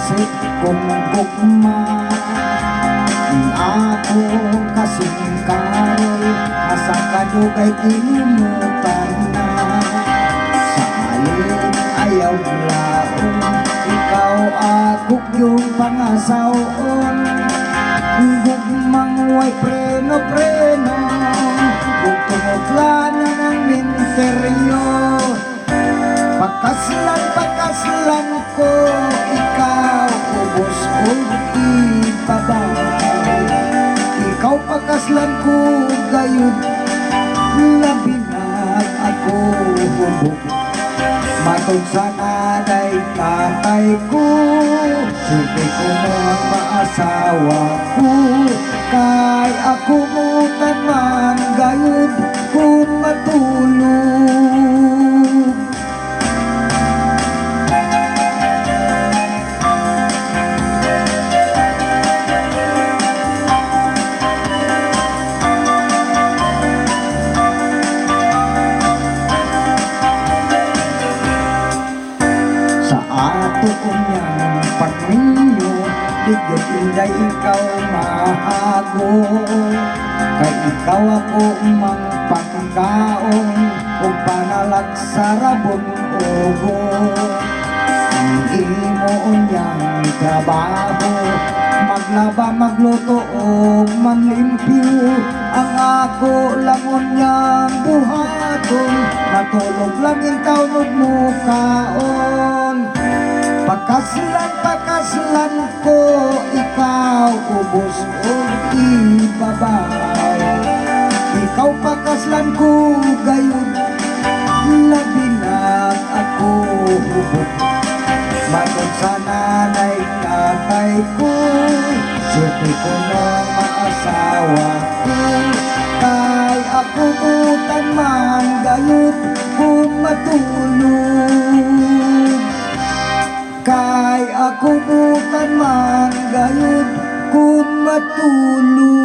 isip kong gugma. Ako kasing karoy, asa kadugay kilimutan na. Sa alin ayaw laon, ikaw ako yung pangasawon. Gugmang way preno-preno, kung tumutlanan ng minteryo. Pagkaslan ko, ikaw ubos o ibabay. Ikaw pagkaslan ko gayud, labi na ako hubog. Matod sa nanay tatay ko, suti ko ng maasawa ko. Kay ako mutan man gayud kung matulog. Tukunyang pagminyo, digit inday ikaw mahago. Kay ikaw ako mang pagkaon, kung panalag sa rabon ogo. Ang imo unyang trabaho, maglaba, magluto o manlimpyo. Ang ako lang unyang buhaton, matulog lang ikaw nagmukaon. Pagkaslan ko, ikaw ubos o ibabay. Ikaw pagkaslan ko gayon, labi na ako hubog. Matod sa nanay tatay ko, suti ko na maasawa ko. Kay ako utan man gayon kung matulog. Kay ako bukan man gayud kung matulog.